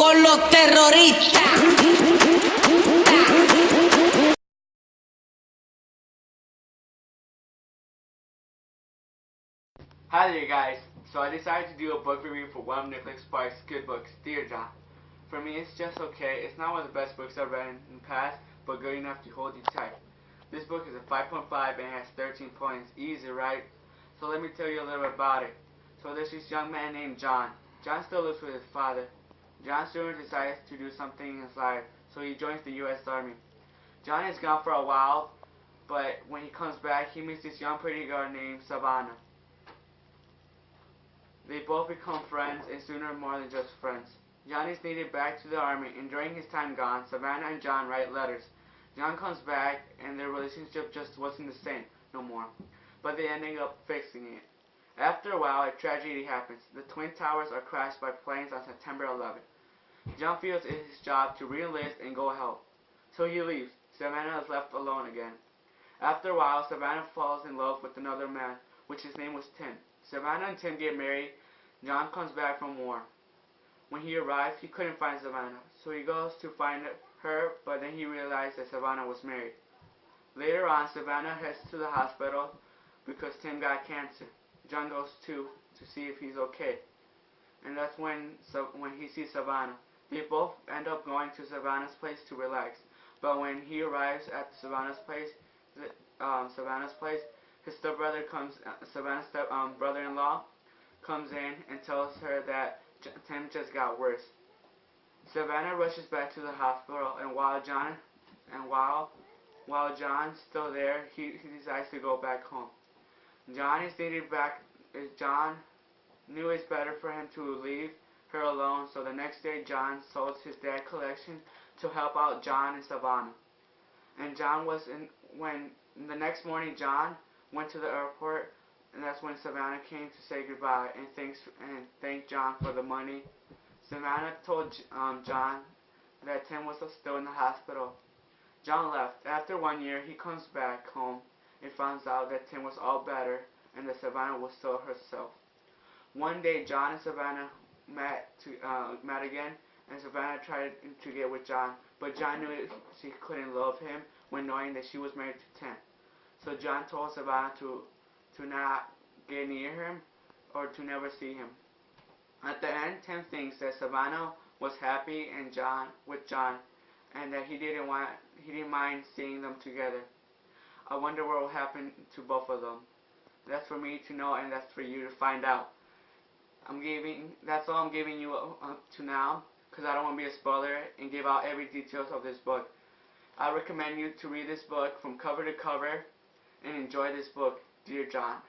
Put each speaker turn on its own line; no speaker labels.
con los terroristas.
Hi there guys, so I decided to do a book review for one of Nicholas Sparks' good books, Dear John. For me it's just okay, it's not one of the best books I've read in the past, but good enough to hold you tight. This book is a 5.5 and has 13 points, easy right? So let me tell you a little bit about it. So there's this young man named John. John still lives with his father. John soon decides to do something in his life, so he joins the U.S. Army. John is gone for a while, but when he comes back he meets this young pretty girl named Savannah. They both become friends, and sooner more than just friends. John is needed back to the army, and during his time gone, Savannah and John write letters. John comes back, and their relationship just wasn't the same no more, but they ended up fixing it. After a while, a tragedy happens. The Twin Towers are crashed by planes on September 11th. John feels it is his job to re-enlist and go help, so he leaves. Savannah is left alone again. After a while, Savannah falls in love with another man, which his name was Tim. Savannah and Tim get married. John comes back from war. When he arrives, he couldn't find Savannah, so he goes to find her, but then he realized that Savannah was married. Later on, Savannah heads to the hospital because Tim got cancer. John goes too to see if he's okay, and that's when he sees Savannah. They both end up going to Savannah's place to relax, but when he arrives at Savannah's place, his stepbrother comes, Savannah's brother-in-law comes in and tells her that Tim just got worse. Savannah rushes back to the hospital, and while John's still there, he decides to go back home. John is needed back. John knew it's better for him to leave her alone, so the next day John sold his dad's collection to help out John and Savannah. And when the next morning John went to the airport, and that's when Savannah came to say goodbye and thanked John for the money. Savannah told John that Tim was still in the hospital. John left. After 1 year, he comes back home and finds out that Tim was all better and that Savannah was still herself. One day, John and Savannah met again, and Savannah tried to get with John, but John knew she couldn't love him when knowing that she was married to Tim. So John told Savannah to not get near him or to never see him. At the end, Tim thinks that Savannah was happy with John, and that he didn't mind seeing them together. I wonder what will happen to both of them. That's for me to know, and that's for you to find out. That's all I'm giving you up to now, because I don't want to be a spoiler and give out every details of this book. I recommend you to read this book from cover to cover and enjoy this book, Dear John.